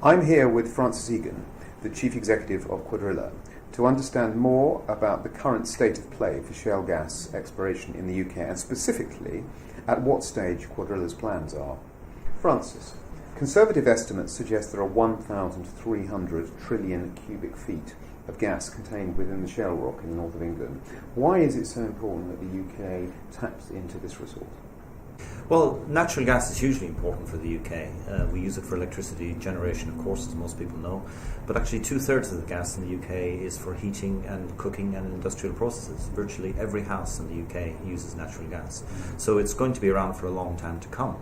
I'm here with Francis Egan, the Chief Executive of Cuadrilla, to understand more about the current state of play for shale gas exploration in the UK and specifically at what stage Cuadrilla's plans are. Francis, conservative estimates suggest there are 1,300 trillion cubic feet of gas contained within the shale rock in the north of England. Why is it so important that the UK taps into this resource? Well, natural gas is hugely important for the UK. We use it for electricity generation, of course, as most people know. But actually 2/3 of the gas in the UK is for heating and cooking and industrial processes. Virtually every house in the UK uses natural gas. So it's going to be around for a long time to come.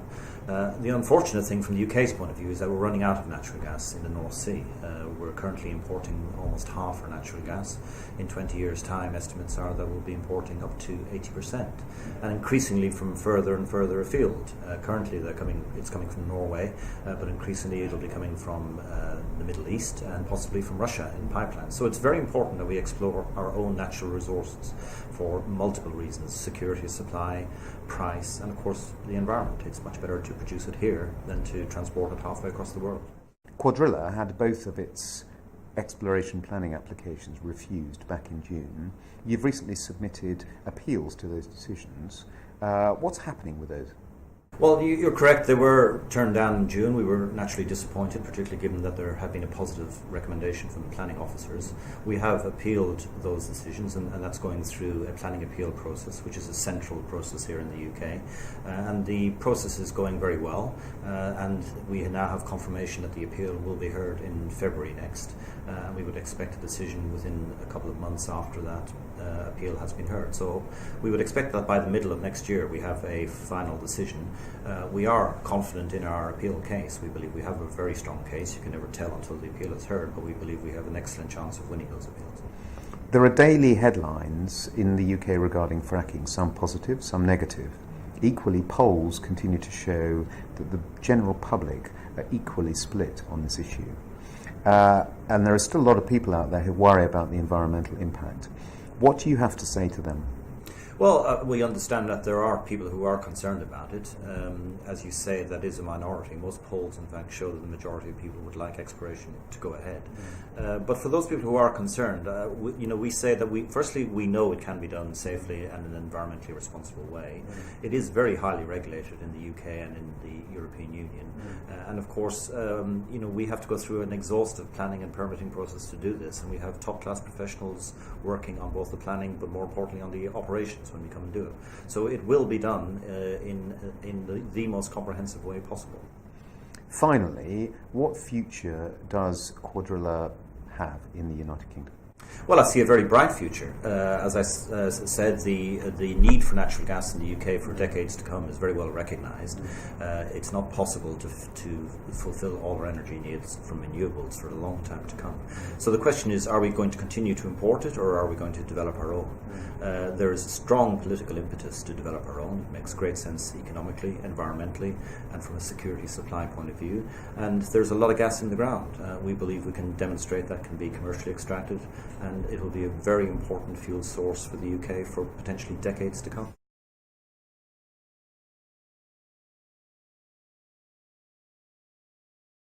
The unfortunate thing from the UK's point of view is that we're running out of natural gas in the North Sea. We're currently importing almost half our natural gas. In 20 years' time, estimates are that we'll be importing up to 80%, and increasingly from further and further afield. Currently, it's coming from Norway, but increasingly it'll be coming from the Middle East and possibly from Russia in pipelines. So it's very important that we explore our own natural resources for multiple reasons: security of supply, price, and of course the environment. It's much better to produce it here than to transport it halfway across the world. Cuadrilla had both of its exploration planning applications refused back in June. You've recently submitted appeals to those decisions. What's happening with those? Well, you're correct. They were turned down in June. We were naturally disappointed, particularly given that there had been a positive recommendation from the planning officers. We have appealed those decisions, and that's going through a planning appeal process, which is a central process here in the UK. And the process is going very well, and we now have confirmation that the appeal will be heard in February next. We would expect a decision within a couple of months after that appeal has been heard. So we would expect that by the middle of next year we have a final decision. We are confident in our appeal case. We believe we have a very strong case. You can never tell until the appeal is heard, but we believe we have an excellent chance of winning those appeals. There are daily headlines in the UK regarding fracking, some positive, some negative. Equally, polls continue to show that the general public are equally split on this issue. And there are still a lot of people out there who worry about the environmental impact. What do you have to say to them? Well, we understand that there are people who are concerned about it. As you say, that is a minority. Most polls, in fact, show that the majority of people would like exploration to go ahead. But for those people who are concerned, we say that firstly, we know it can be done safely and in an environmentally responsible way. It is very highly regulated in the UK and in the European Union. And of course, we have to go through an exhaustive planning and permitting process to do this. And we have top-class professionals working on both the planning, but more importantly on the operations when we come and do it. So it will be done in the most comprehensive way possible. Finally, what future does Cuadrilla have in the United Kingdom? Well, I see a very bright future. As I said, the need for natural gas in the UK for decades to come is very well recognised. It's not possible to fulfil all our energy needs from renewables for a long time to come. So the question is, are we going to continue to import it, or are we going to develop our own? There is a strong political impetus to develop our own. It makes great sense economically, environmentally, and from a security supply point of view. And there's a lot of gas in the ground. We believe we can demonstrate that can be commercially extracted, and it will be a very important fuel source for the UK for potentially decades to come.